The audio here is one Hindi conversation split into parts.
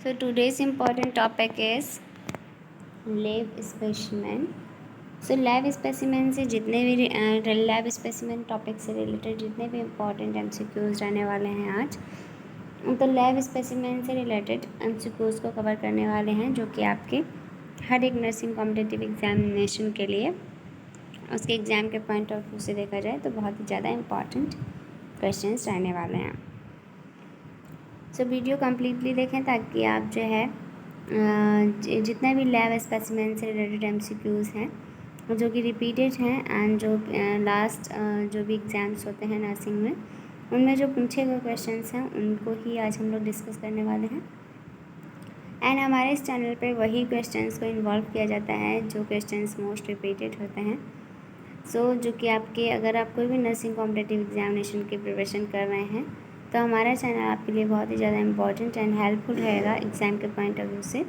So today's important topic is lab specimen. So lab specimen से जितने भी लैब स्पेसिमेन टॉपिक से रिलेटेड जितने भी इम्पॉर्टेंट एमसीक्यूज रहने वाले हैं आज, तो लैब स्पेसिमेन से रिलेटेड एमसीक्यूज को कवर करने वाले हैं, जो कि आपके हर एक नर्सिंग कॉम्पिटिटिव एग्जामिनेशन के लिए उसके एग्ज़ाम के पॉइंट ऑफ व्यू से देखा जाए तो बहुत ही ज़्यादा इम्पॉर्टेंट क्वेश्चंस रहने वाले हैं। सो वीडियो कम्प्लीटली देखें ताकि आप जो है जितना भी लैब स्पेसिमेन से रिलेटेड एमसीक्यूज़ हैं जो कि रिपीटेड हैं एंड जो लास्ट जो भी एग्ज़ाम्स होते हैं नर्सिंग में, उनमें जो पूछे गए क्वेश्चंस हैं उनको ही आज हम लोग डिस्कस करने वाले हैं। एंड हमारे इस चैनल पे वही क्वेश्चंस को इन्वॉल्व किया जाता है जो क्वेश्चंस मोस्ट रिपीटेड होते हैं। जो कि आपके अगर आप कोई भी नर्सिंग कॉम्पिटिटिव एग्जामिनेशन की प्रिपरेशन कर रहे हैं तो हमारा चैनल आपके लिए बहुत ही ज़्यादा इम्पॉर्टेंट एंड हेल्पफुल रहेगा एग्ज़ाम के पॉइंट ऑफ व्यू से।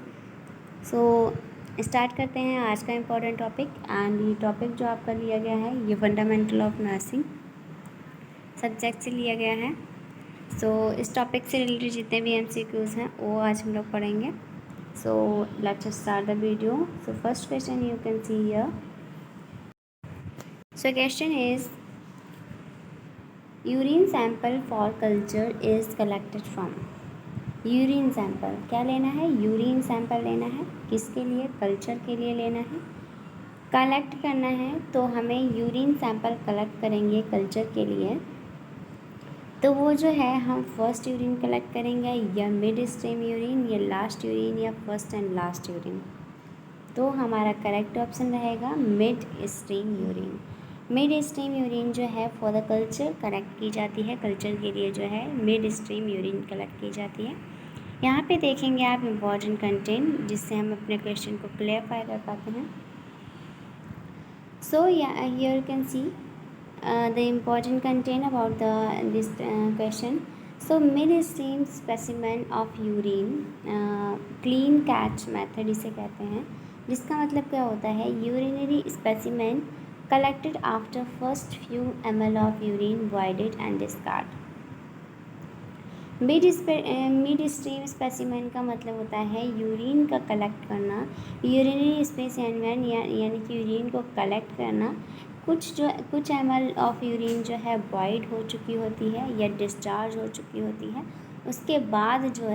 स्टार्ट करते हैं आज का इम्पॉर्टेंट टॉपिक। एंड ये टॉपिक जो आपका लिया गया है ये फंडामेंटल ऑफ नर्सिंग सब्जेक्ट से लिया गया है। इस टॉपिक से रिलेटेड जितने भी एमसीक्यूज़ हैं वो आज हम लोग पढ़ेंगे। Let's start the video. First question you can see here. Question is urine sample for culture is collected from. Urine sample क्या लेना है? यूरिन सैंपल लेना है। किसके लिए? कल्चर के लिए लेना है। कलेक्ट करना है तो हमें यूरिन सैंपल कलेक्ट करेंगे कल्चर के लिए, तो वो जो है हम फर्स्ट यूरिन कलेक्ट करेंगे या मिड स्ट्रीम यूरिन या लास्ट यूरिन या फर्स्ट एंड लास्ट यूरिन। तो हमारा करेक्ट ऑप्शन रहेगा mid stream urine. Mid stream urine जो है फॉर द कल्चर कलेक्ट की जाती है। कल्चर के लिए जो है मिड स्ट्रीम यूरिन कलेक्ट की जाती है। यहाँ पे देखेंगे आप इम्पॉर्टेंट कंटेंट जिससे हम अपने क्वेश्चन को क्लियरफाई कर पाते हैं। Here you can see the important content about this question. Mid stream specimen of urine clean catch method इसे कहते हैं, जिसका मतलब क्या होता है? Urinary specimen collected after first few ml of urine voided and discard। Mid stream specimen का मतलब होता है यूरिन का कलेक्ट करना, यूरिनरी स्पेसिमेन यानी कि यूरिन को कलेक्ट करना। कुछ ml ऑफ यूरिन जो है वॉइड हो चुकी होती है या डिस्चार्ज हो चुकी होती है, उसके बाद जो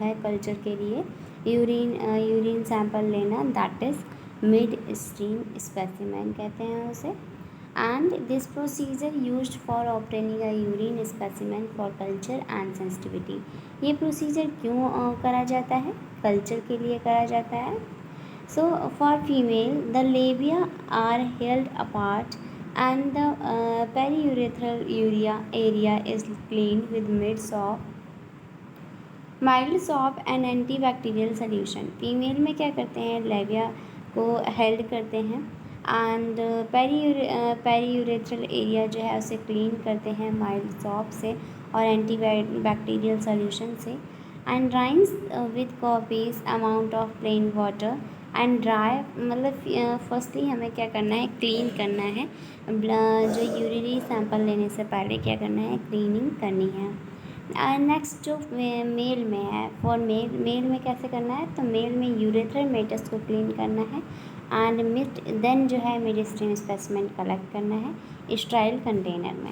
है कल्चर के लिए यूरिन सैंपल लेना, that is mid stream specimen कहते हैं उसे। And this procedure used for obtaining a urine specimen for culture and sensitivity. ये प्रोसीजर क्यों करा जाता है? कल्चर के लिए करा जाता है। For female the labia are held apart and the periurethral area is clean with mild soap and antibacterial solution. Female में क्या करते हैं? लेबिया को हेल्ड करते हैं एंड पेरीयूरेथ्रल एरिया जो है उसे क्लीन करते हैं माइल्ड सॉप से और एंटीबैक्टीरियल सोल्यूशन से। And drains with copious amount of plain water and dry, मतलब फर्स्टली हमें क्या करना है? क्लीन करना है। जो यूरिनरी सैंपल लेने से पहले क्या करना है? क्लीनिंग करनी है। नेक्स्ट जो मेल में है, फॉर मेल में कैसे करना है? तो मेल में यूरेथ्रल मेटस को क्लीन करना है एंड देन जो है मिड स्ट्रीम स्पेसिमेन कलेक्ट करना है स्टराइल कंटेनर में।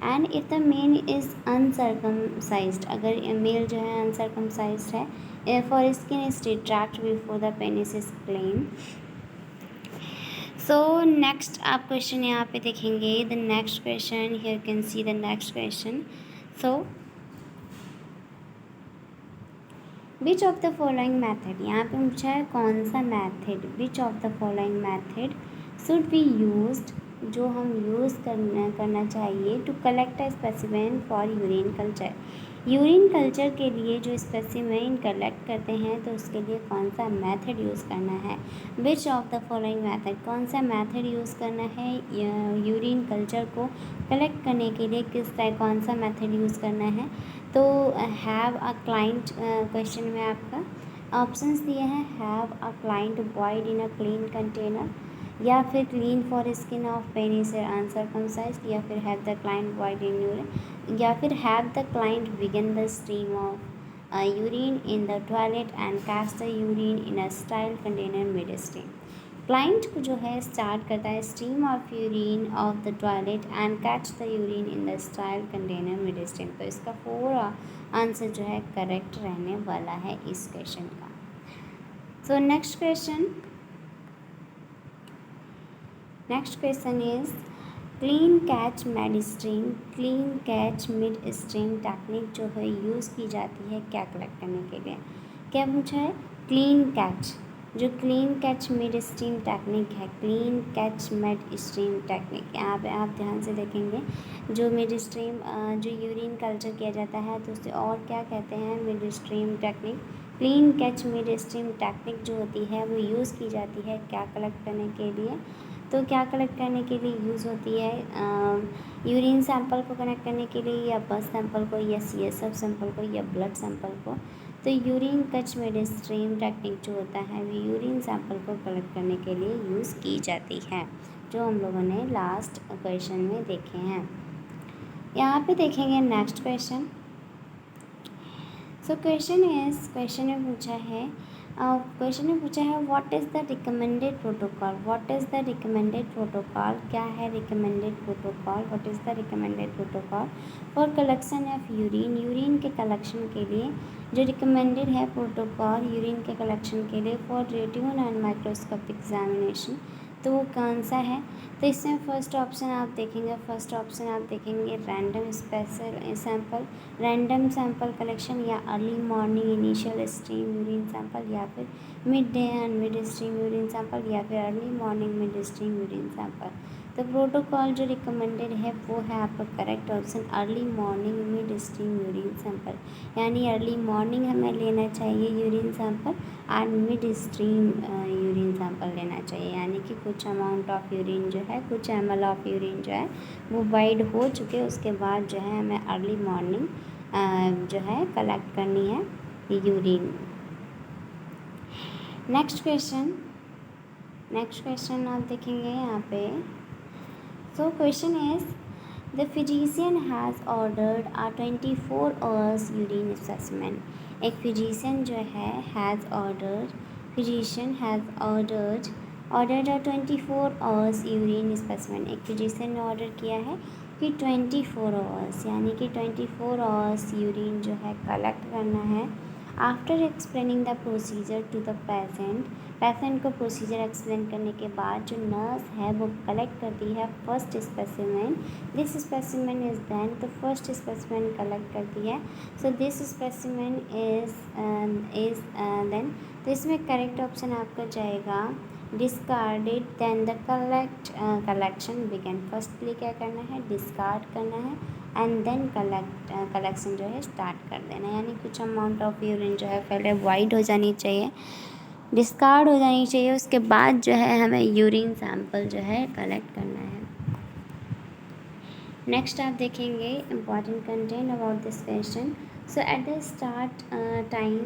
And if the mail is uncircumcised, अगर मेल जो है अनसर्कमसाइज्ड है, for skin is retract before the penis is clean. Next आप क्वेश्चन यहाँ पे देखेंगे। The next question here can see the next question. Which of the following method, यहाँ पे पूछा है कौन सा method, which of the following method should be used, जो हम यूज़ करना चाहिए to collect a specimen for urine culture. Urine culture के लिए जो स्पेसिमेन कलेक्ट करते हैं तो उसके लिए कौन सा मेथड यूज़ करना है? Which of the following method, कौन सा मेथड यूज़ करना है यूरिन कल्चर को कलेक्ट करने के लिए? कौन सा मेथड यूज़ करना है? तो हैव अ क्लाइंट क्वेश्चन में आपका ऑप्शंस दिए हैं, have a client void in a clean container, या फिर clean for skin of penis uncircumcised, या फिर have the client void in urine, या फिर have the client begin the stream of urine in the toilet and catch the urine in a sterile container mid-stream. Client को जो है स्टार्ट करता है stream of urine of the toilet and catch the urine in the style container mid stream. तो इसका 4 आंसर जो है करेक्ट रहने वाला है इस क्वेश्चन का। So next question is clean catch mid stream. Clean catch mid stream technique जो है यूज़ की जाती है क्या कलेक्ट करने के लिए? क्या पूछा है? क्लीन कैच, जो clean catch mid stream technique है, clean catch mid stream technique, यहाँ पे आप ध्यान से देखेंगे जो मिड स्ट्रीम जो यूरिन कल्चर किया जाता है तो उसे और क्या कहते हैं? Mid stream technique. Clean catch mid stream technique जो होती है वो यूज़ की जाती है क्या कलेक्ट करने के लिए? तो क्या कलेक्ट करने के लिए यूज़ होती है? यूरिन सैंपल को कलेक्ट करने के लिए, या बस सैंपल को, या CSF सैंपल को, या ब्लड सैंपल को। तो urine catch mid stream technique जो होता है वो यूरिन सैंपल को कलेक्ट करने के लिए यूज़ की जाती है, जो हम लोगों ने लास्ट क्वेश्चन में देखे हैं। यहाँ पे देखेंगे नेक्स्ट क्वेश्चन। सो क्वेश्चन में पूछा है what is the recommended protocol? What is the recommended protocol? क्या है recommended protocol? What is the recommended protocol for collection of urine? Urine के कलेक्शन के लिए जो रिकमेंडेड है प्रोटोकॉल यूरिन के कलेक्शन के लिए फॉर रेटिन एंड माइक्रोस्कोपिक एग्जामिनेशन, तो वो कौन सा है? तो इसमें फर्स्ट ऑप्शन आप देखेंगे रैंडम सैंपल कलेक्शन, या early morning initial stream urine sample, या फिर mid day and mid stream urine sample, या फिर early morning mid stream urine sample. तो प्रोटोकॉल जो रिकमेंडेड है वो है आपका correct option early morning mid stream urine sample, यानी अर्ली मॉर्निंग हमें लेना चाहिए urine sample and mid stream urine sample लेना चाहिए, यानी कि कुछ अमाउंट ऑफ यूरिन जो है, कुछ ml ऑफ यूरिन जो है वो वाइड हो चुके उसके बाद जो है हमें अर्ली मॉर्निंग जो है कलेक्ट करनी है यूरिन। नेक्स्ट क्वेश्चन आप देखेंगे यहाँ पे। So question is the physician has ordered a 24 hours urine specimen. एक फिजिशियन जो है physician has ordered a 24 hours urine specimen. एक फिजिशियन ने ऑर्डर किया है कि 24 hours यानी कि 24 hours यूरिन जो है कलेक्ट करना है। After explaining the procedure to the patient को प्रोसीजर एक्सप्लेन करने के बाद जो नर्स है वो कलेक्ट करती है first specimen. This specimen is then, तो फर्स्ट स्पेसिमेन कलेक्ट करती है। So this specimen is then, तो इसमें करेक्ट ऑप्शन आपका जाएगा discarded. Then the collection began. Firstly क्या करना है? डिस्कार्ड करना है एंड देन कलेक्शन जो है स्टार्ट कर देना, यानी कुछ अमाउंट ऑफ यूरिन जो है पहले वाइड हो जानी चाहिए, डिस्कार्ड हो जानी चाहिए, उसके बाद जो है हमें यूरिन सैंपल जो है कलेक्ट करना है। नेक्स्ट आप देखेंगे important content about this question. So at the start time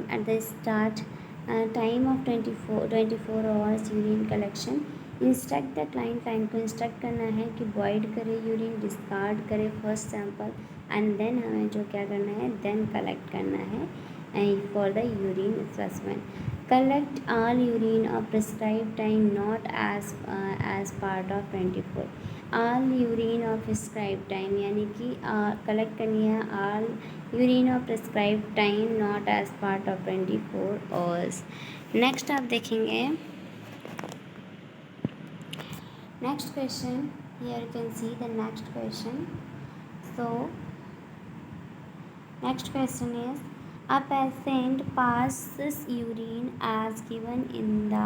of 24 hours urine collection, instruct the client को इंस्ट्रक्ट करना है कि वॉइड करे यूरिन, डिस्कार्ड करे फर्स्ट सैंपल एंड देन हमें जो क्या करना है देन कलेक्ट करना है for the urine specimen. Collect all urine of prescribed time not as part of 24। all urine of prescribed time यानी कि कलेक्ट करनी है all urine of prescribed time not as part of 24 hours। Next आप देखेंगे next question. here you can see the next question। so next question is a patient passes urine as given in the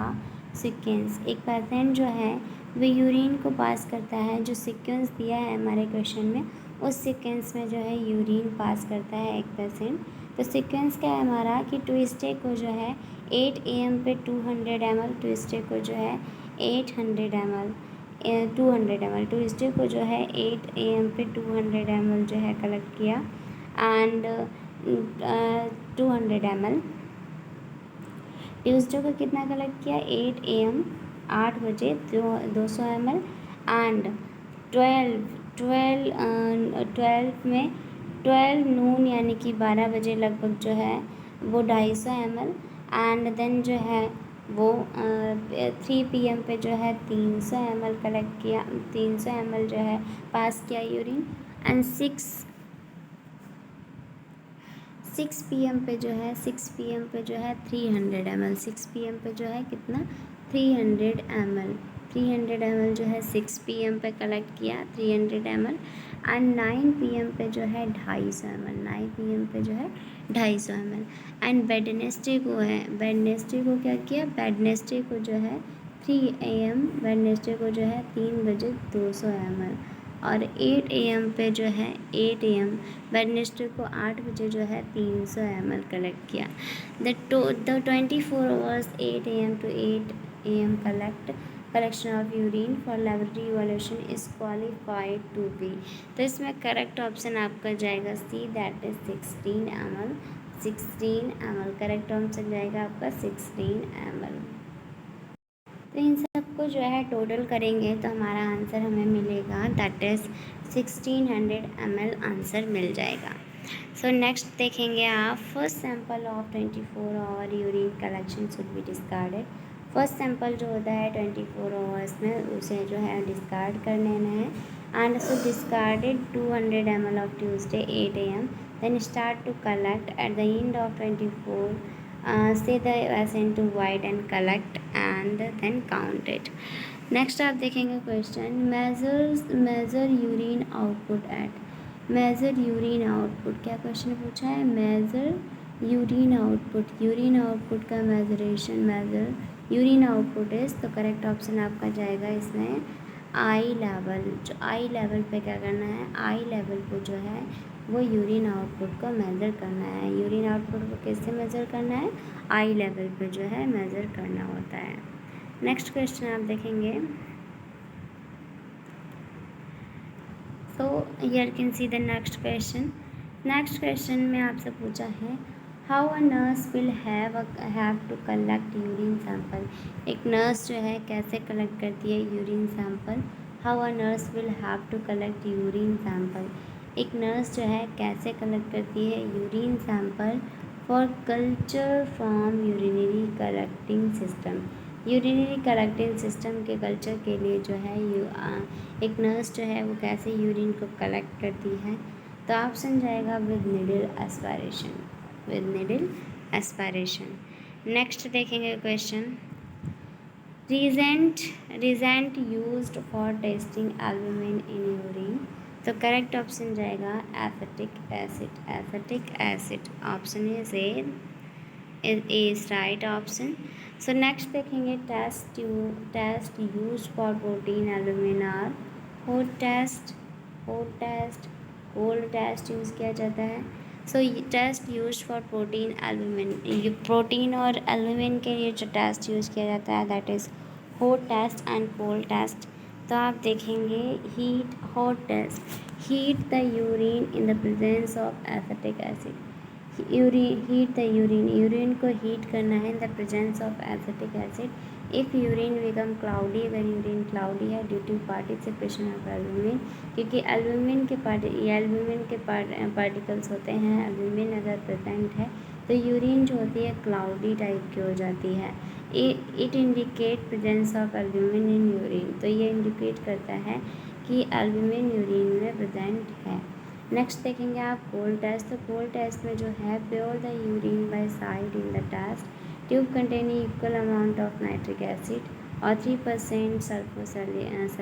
sequence। एक पेशेंट जो है वो यूरिन को पास करता है, जो सीक्वेंस दिया है हमारे क्वेश्चन में उस सीक्वेंस में जो है यूरिन पास करता है एक पेशेंट। तो सीक्वेंस क्या है हमारा कि ट्विस्टे को जो है 8 AM पे 200 ml, ट्विस्टे को जो है 800 ml 200 ml, ट्विस्टे को जो है 8 AM पे 200 ml जो है कलेक्ट किया एंड 200 ml। ट्यूसडे को कितना कलेक्ट किया? 8 AM 8 बजे 200 ml एंड 12 में 12 नून यानी कि 12 बजे लगभग जो है वो 250 ml, एंड देन जो है वो 3 PM पे जो है 300 ml कलेक्ट किया, 300 ml जो है पास किया यूरिन, एंड 6 PM पे जो है 6 PM पे जो है 300 ml, 6 PM पे जो है कितना 300 ml, 300 ml जो है 6 PM पे कलेक्ट किया 300 ml, एंड 9 PM पे जो है 250 ml, 9 PM पे जो है 250 ml, एंड वेडनेसडे को है, वेडनेसडे को क्या किया, वेडनेसडे को जो है 3 AM, वेडनेसडे को जो है 3 बजे 200 ml, और 8 AM पे जो है 8 AM वेडनेसडे को 8 बजे जो है 300 ml कलेक्ट किया। The 24 hours 8 AM to 8 AM collection of urine for laboratory evaluation is qualified to be, तो इसमें करेक्ट ऑप्शन आपका जाएगा C, that is 16 ml, 16 ml correct option जाएगा आपका 16 ml। तो इन सबको जो है टोटल करेंगे तो हमारा आंसर हमें मिलेगा, दैट इज़ 1600 ml आंसर मिल जाएगा। सो नेक्स्ट देखेंगे आप, first sample of 24 hour urine collection should be discarded. First sample जो होता है 24 आवर्स में उसे जो है डिस्कार्ड कर लेना है, and so discarded 200 ml of Tuesday 8 AM, then start to collect at the end of 24, say the ascend to wide and collect and then count it। Next आप देखेंगे question, measure urine output at, measure urine output, क्या क्वेश्चन पूछा है, measure urine output, urine output का measuration, measure urine output is, तो करेक्ट ऑप्शन आपका जाएगा इसमें आई लेवल। जो आई लेवल पे क्या करना है, आई लेवल पे जो है वो यूरिन आउटपुट को मेज़र करना है। यूरिन आउटपुट को कैसे मेज़र करना है, आई लेवल पे जो है मेज़र करना होता है। नेक्स्ट क्वेश्चन आप देखेंगे, so here can see the next question. Next question में आपसे पूछा है, how a nurse will have to collect urine sample. एक नर्स जो है कैसे कलेक्ट करती है urine sample, how a nurse will have to collect urine sample, एक नर्स जो है कैसे कलेक्ट करती है urine sample for culture from urinary collecting system. Urinary collecting system के कल्चर के लिए जो है एक नर्स जो है वो कैसे यूरिन को कलेक्ट करती है, तो ऑप्शन जाएगा with needle aspiration, with needle aspiration. Next देखेंगे question, reagent used for testing albumin in urine, तो करेक्ट ऑप्शन जाएगा acetic acid, acetic acid, option is A is right option. So next देखेंगे, test use for protein albumin are hot test, cold test use किया जाता है। So test use for protein albumin, ये प्रोटीन और एल्बुमिन के लिए जो टेस्ट यूज़ किया जाता है that is hot test and cold test. तो आप देखेंगे heat hot test, heat the urine in the presence of acetic acid, heat the urine को हीट करना है in the presence of acetic acid. If urine become cloudy, अगर यूरिन क्लाउडी है due to participation of albumin, क्योंकि एल्बुमिन के पार्टिकल्स होते हैं, एल्बुमिन अगर प्रेजेंट है तो यूरिन जो होती है क्लाउडी टाइप की हो जाती है। It indicate presence of albumin in urine, तो ये इंडिकेट करता है कि एल्बुमिन यूरिन में प्रेजेंट है। नेक्स्ट देखेंगे आप कोल्ड टेस्ट, तो कोल्ड टेस्ट में जो है pour the urine by side in the test tube containing equal amount of nitric acid और 3% sulfosalicylic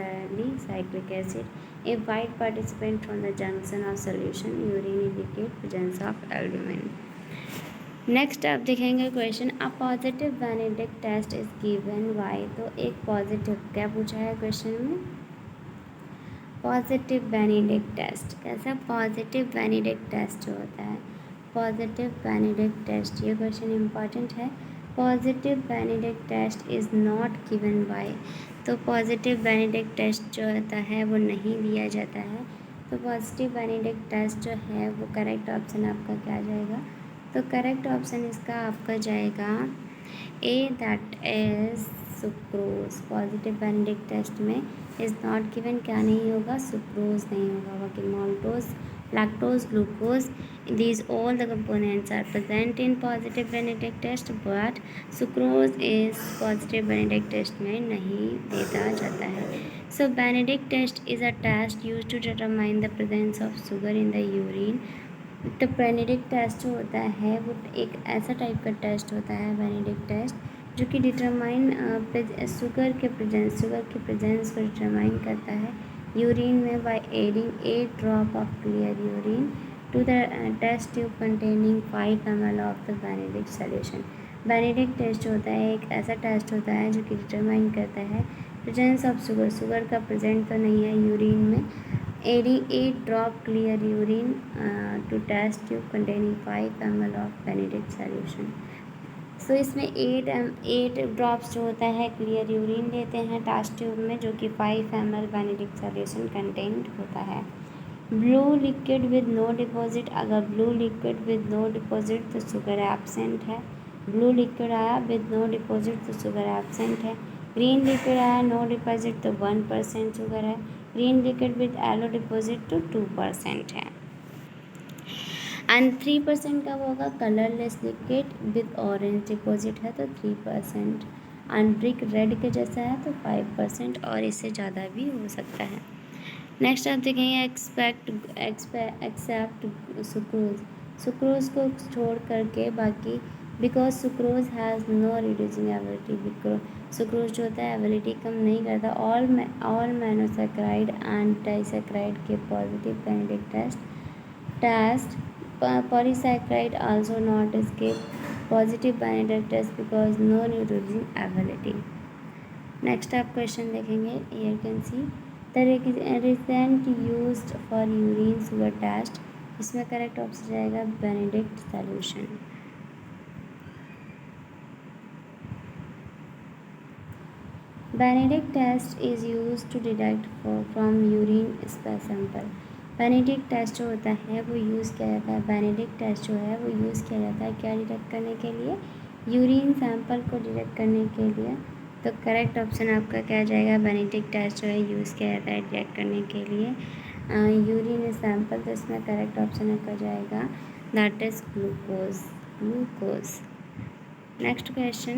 acid. A white participant from the junction of solution urine indicate presence of albumin. Next आप देखेंगे question, a positive Benedict test is given by, तो एक पॉजिटिव, क्या पूछा है क्वेश्चन में, पॉजिटिव बेनेडिक्ट टेस्ट, कैसा पॉजिटिव बेनेडिक्ट टेस्ट जो होता है, पॉजिटिव बेनेडिक्ट टेस्ट, ये क्वेश्चन इंपॉर्टेंट है। Positive Benedict test is not given by, तो पॉजिटिव बेनेडिक्ट टेस्ट जो होता है वो नहीं दिया जाता है, तो पॉजिटिव बेनेडिक्ट टेस्ट जो है वो करेक्ट ऑप्शन आपका क्या जाएगा, तो करेक्ट ऑप्शन इसका आपका जाएगा A, that is sucrose. Positive Benedict test में इज़ नॉट गिवन क्या नहीं होगा, सुक्रोज नहीं होगा, बाकी maltose lactose, glucose. These all the components are present in positive Benedict test, but sucrose is positive Benedict test में नहीं देता जाता है. So Benedict test is a test used to determine the presence of sugar in the urine. तो बेनेडिक्ट टेस्ट जो होता है वो एक ऐसा टाइप का टेस्ट होता है बेनेडिक्ट टेस्ट जो कि डिटरमाइन शुगर के प्रेजेंस को डिटरमाइन करता है यूरिन में by adding 8 drop of clear urine to the test tube containing 5 ml of the Benedict solution. Benedict test जो होता है एक ऐसा टेस्ट होता है जो कि डिटरमाइन करता है प्रेजेंस ऑफ शुगर का प्रेजेंट तो नहीं है यूरिन में. Adding 8 drop clear urine to test tube containing 5 ml of Benedict solution. सो इसमें 8 ड्रॉप्स जो होता है क्लियर यूरिन लेते हैं टेस्ट ट्यूब में जो कि 5 ml बेनेडिक्ट सॉल्यूशन कंटेंट होता है. Blue liquid with no deposit. अगर blue liquid with no deposit तो शुगर एब्सेंट है. ब्लू लिक्विड आया विद नो डिपॉजिट तो शुगर एब्सेंट है. ग्रीन लिक्विड आया नो डिपॉजिट तो 1% शुगर है. Green liquid with yellow deposit तो 2% है. एंड 3% कब होगा colourless liquid with orange deposit है तो 3%. एंड ब्रिक रेड के जैसा है तो 5% और इससे ज़्यादा भी हो सकता है. नेक्स्ट आप देखेंगे एक्सेप्ट सुक्रोज. सुक्रोज को छोड़ करके बाकी because sucrose has no reducing ability. Sucrose जो होता है एबिलिटी कम नहीं करता. ऑल मोनोसैकेराइड एंड डाइसैकेराइड के positive Benedict test polysaccharide also not escape positive Benedict test because no reducing ability. Next आप क्वेश्चन देखेंगे. Here can see the reagent used for urine sugar test. इसमें करेक्ट ऑप्शन जाएगा Benedict solution. Benedict test is used to detect from urine sample. Benedict test जो होता है वो यूज़ किया जाता है. बेनेडिक्ट टेस्ट जो है वो यूज़ किया जाता है क्या डिटेक्ट करने के लिए यूरिन सैंपल को डिटेक्ट करने के लिए. तो करेक्ट ऑप्शन आपका क्या जाएगा बेनेडिक्ट टेस्ट जो है यूज़ किया जाता है डिटेक्ट करने के लिए यूरिन सैंपल. तो इसमें करेक्ट ऑप्शन आपका जाएगा that is glucose. Next question.